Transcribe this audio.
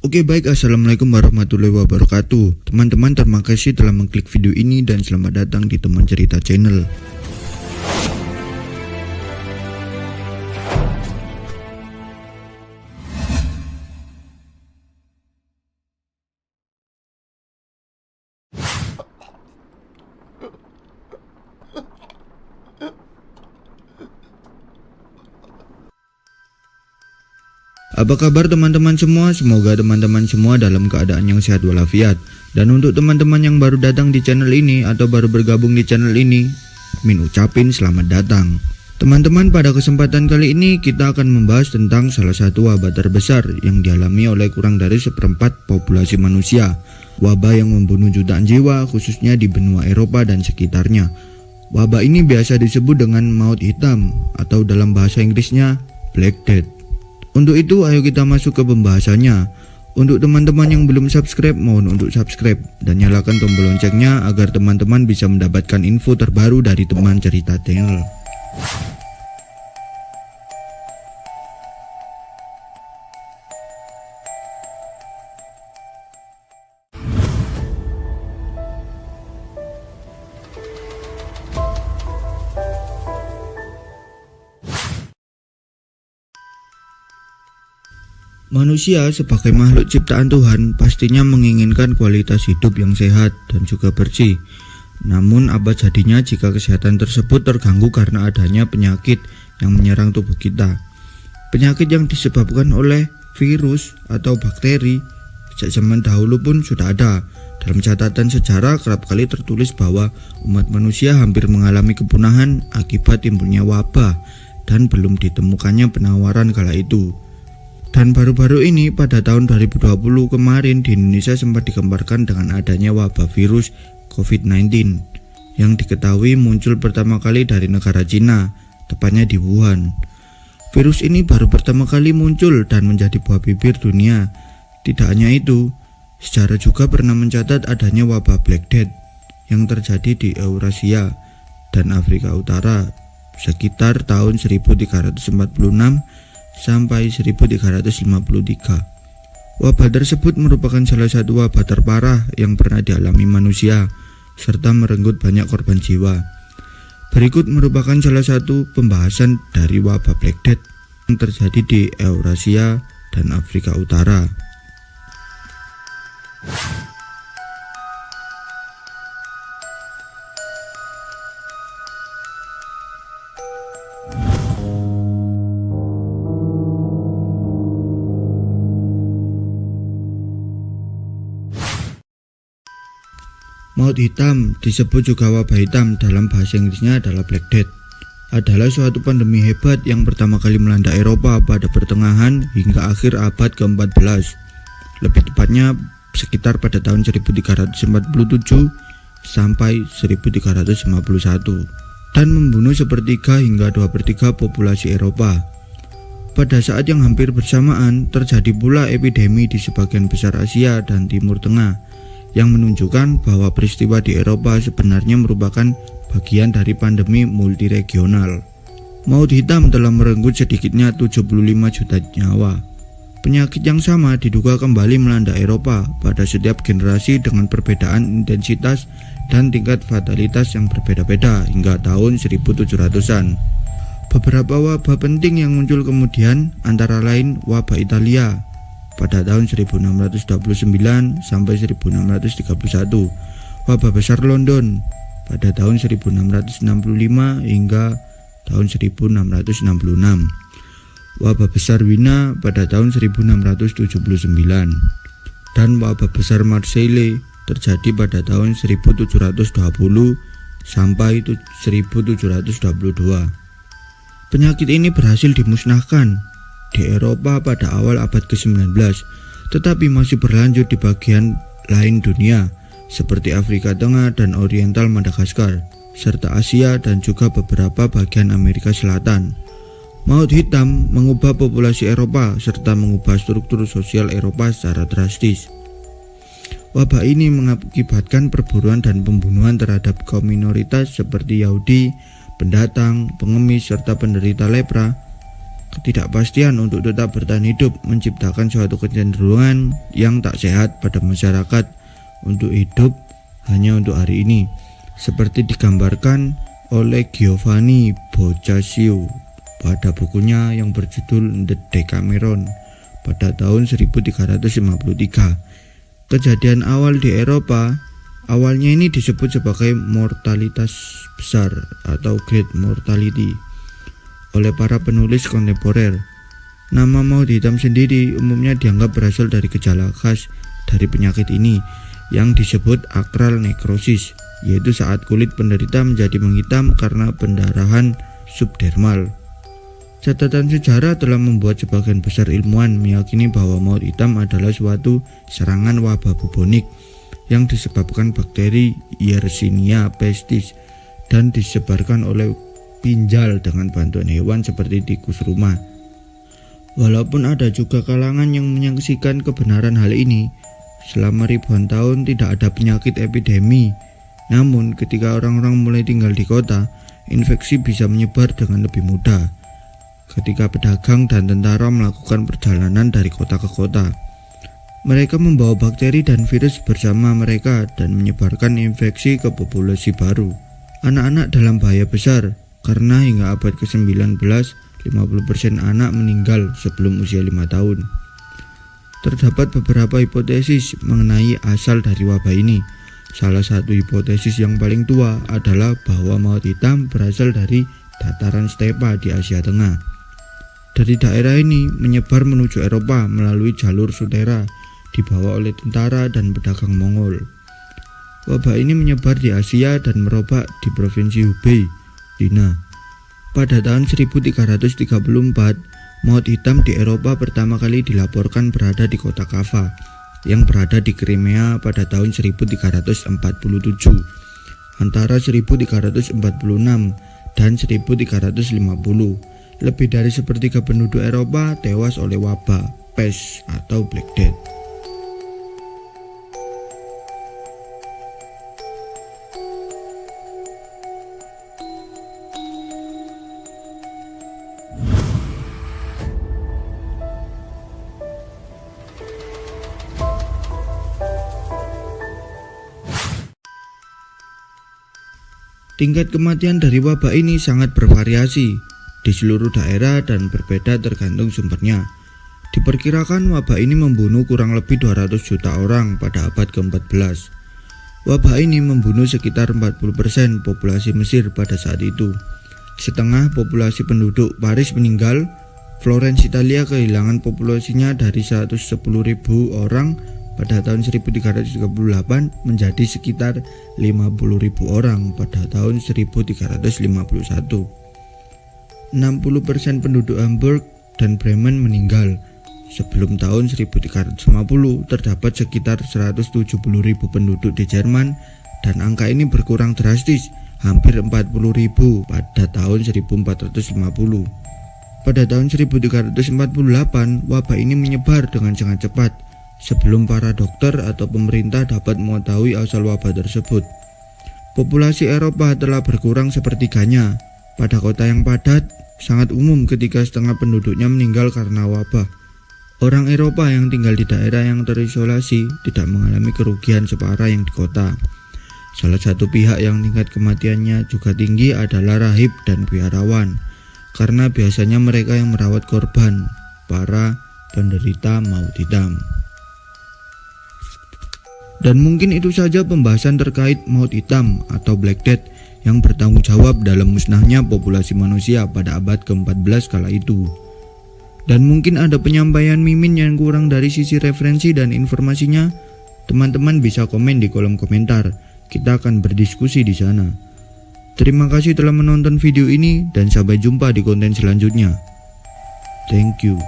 Oke baik, assalamualaikum warahmatullahi wabarakatuh. Teman-teman, terima kasih telah mengklik video ini dan selamat datang di Teman Cerita Channel. Apa kabar teman-teman semua? Semoga teman-teman semua dalam keadaan yang sehat walafiat. Dan untuk teman-teman yang baru datang di channel ini atau baru bergabung di channel ini, Min ucapin selamat datang. Teman-teman, pada kesempatan kali ini kita akan membahas tentang salah satu wabah terbesar yang dialami oleh kurang dari seperempat populasi manusia. Wabah yang membunuh jutaan jiwa khususnya di benua Eropa dan sekitarnya. Wabah ini biasa disebut dengan maut hitam atau dalam bahasa Inggrisnya Black Death. Untuk itu ayo kita masuk ke pembahasannya. Untuk teman-teman yang belum subscribe, mohon untuk subscribe dan nyalakan tombol loncengnya agar teman-teman bisa mendapatkan info terbaru dari Teman Cerita Channel. Manusia sebagai makhluk ciptaan Tuhan pastinya menginginkan kualitas hidup yang sehat dan juga bersih. Namun apa jadinya jika kesehatan tersebut terganggu karena adanya penyakit yang menyerang tubuh kita? Penyakit yang disebabkan oleh virus atau bakteri sejak zaman dahulu pun sudah ada. Dalam catatan sejarah kerap kali tertulis bahwa umat manusia hampir mengalami kepunahan akibat timbulnya wabah dan belum ditemukannya penawaran kala itu. Dan baru-baru ini pada tahun 2020 kemarin di Indonesia sempat digemparkan dengan adanya wabah virus COVID-19 yang diketahui muncul pertama kali dari negara Cina, tepatnya di Wuhan. Virus ini baru pertama kali muncul dan menjadi buah bibir dunia. Tidak hanya itu, sejarah juga pernah mencatat adanya wabah Black Death yang terjadi di Eurasia dan Afrika Utara sekitar tahun 1346 sampai 1353. Wabah tersebut merupakan salah satu wabah terparah yang pernah dialami manusia serta merenggut banyak korban jiwa. Berikut merupakan salah satu pembahasan dari wabah Black Death yang terjadi di Eurasia dan Afrika Utara. Maut hitam disebut juga wabah hitam, dalam bahasa Inggrisnya adalah Black Death, adalah suatu pandemi hebat yang pertama kali melanda Eropa pada pertengahan hingga akhir abad ke-14. Lebih tepatnya sekitar pada tahun 1347 sampai 1351 dan membunuh sepertiga hingga 2/3 populasi Eropa. Pada saat yang hampir bersamaan terjadi pula epidemi di sebagian besar Asia dan Timur Tengah yang menunjukkan bahwa peristiwa di Eropa sebenarnya merupakan bagian dari pandemi multiregional. Maut hitam telah merenggut sedikitnya 75 juta nyawa. Penyakit yang sama diduga kembali melanda Eropa pada setiap generasi dengan perbedaan intensitas dan tingkat fatalitas yang berbeda-beda hingga tahun 1700-an. Beberapa wabah penting yang muncul kemudian antara lain wabah Italia pada tahun 1629 sampai 1631, wabah besar London pada tahun 1665 hingga tahun 1666, wabah besar Wina pada tahun 1679, dan wabah besar Marseille terjadi pada tahun 1720 sampai 1722. Penyakit ini berhasil dimusnahkan di Eropa pada awal abad ke-19, tetapi masih berlanjut di bagian lain dunia seperti Afrika Tengah dan Oriental Madagaskar, serta Asia dan juga beberapa bagian Amerika Selatan. Maut hitam mengubah populasi Eropa serta mengubah struktur sosial Eropa secara drastis. Wabah ini mengakibatkan perburuan dan pembunuhan terhadap kaum minoritas seperti Yahudi, pendatang, pengemis, serta penderita lepra. Ketidakpastian untuk tetap bertahan hidup menciptakan suatu kecenderungan yang tak sehat pada masyarakat untuk hidup hanya untuk hari ini, seperti digambarkan oleh Giovanni Boccaccio pada bukunya yang berjudul The Decameron pada tahun 1353. Kejadian awal di Eropa awalnya ini disebut sebagai mortalitas besar atau Great Mortality oleh para penulis kontemporer. Nama maut hitam sendiri umumnya dianggap berasal dari gejala khas dari penyakit ini yang disebut akral nekrosis, yaitu saat kulit penderita menjadi menghitam karena pendarahan subdermal. Catatan sejarah telah membuat sebagian besar ilmuwan meyakini bahwa maut hitam adalah suatu serangan wabah bubonik yang disebabkan bakteri Yersinia pestis dan disebarkan oleh pinjal dengan bantuan hewan seperti tikus rumah. Walaupun ada juga kalangan yang menyaksikan kebenaran hal ini, selama ribuan tahun tidak ada penyakit epidemi. Namun ketika orang-orang mulai tinggal di kota, infeksi bisa menyebar dengan lebih mudah. Ketika pedagang dan tentara melakukan perjalanan dari kota ke kota, mereka membawa bakteri dan virus bersama mereka dan menyebarkan infeksi ke populasi baru. Anak-anak dalam bahaya besar, karena hingga abad ke-19, 50% anak meninggal sebelum usia 5 tahun. Terdapat beberapa hipotesis mengenai asal dari wabah ini. Salah satu hipotesis yang paling tua adalah bahwa maut hitam berasal dari dataran stepa di Asia Tengah. Dari daerah ini menyebar menuju Eropa melalui jalur Sutera, dibawa oleh tentara dan pedagang Mongol. Wabah ini menyebar di Asia dan merebak di provinsi Hubei, Cina. Pada tahun 1334, maut hitam di Eropa pertama kali dilaporkan berada di kota Kava yang berada di Crimea pada tahun 1347. Antara 1346 dan 1350, lebih dari sepertiga penduduk Eropa tewas oleh wabah pes atau Black Death. Tingkat kematian dari wabah ini sangat bervariasi di seluruh daerah dan berbeda tergantung sumbernya. Diperkirakan wabah ini membunuh kurang lebih 200 juta orang pada abad ke-14. Wabah ini membunuh sekitar 40% populasi Mesir pada saat itu. Setengah populasi penduduk Paris meninggal. Florence, Italia kehilangan populasinya dari 110.000 orang pada tahun 1338 menjadi sekitar 50.000 orang pada tahun 1351. 60% penduduk Hamburg dan Bremen meninggal. Sebelum tahun 1350 terdapat sekitar 170.000 penduduk di Jerman dan angka ini berkurang drastis, hampir 40.000 pada tahun 1450. Pada tahun 1348 wabah ini menyebar dengan sangat cepat sebelum para dokter atau pemerintah dapat mengetahui asal wabah tersebut. Populasi Eropa telah berkurang sepertiganya. Pada kota yang padat, sangat umum ketika setengah penduduknya meninggal karena wabah. Orang Eropa yang tinggal di daerah yang terisolasi tidak mengalami kerugian separah yang di kota. Salah satu pihak yang tingkat kematiannya juga tinggi adalah rahib dan biarawan, karena biasanya mereka yang merawat korban, para penderita maut hitam. Dan mungkin itu saja pembahasan terkait maut hitam atau Black Death yang bertanggung jawab dalam musnahnya populasi manusia pada abad ke-14 kala itu. Dan mungkin ada penyampaian Mimin yang kurang dari sisi referensi dan informasinya. Teman-teman bisa komen di kolom komentar. Kita akan berdiskusi di sana. Terima kasih telah menonton video ini dan sampai jumpa di konten selanjutnya. Thank you.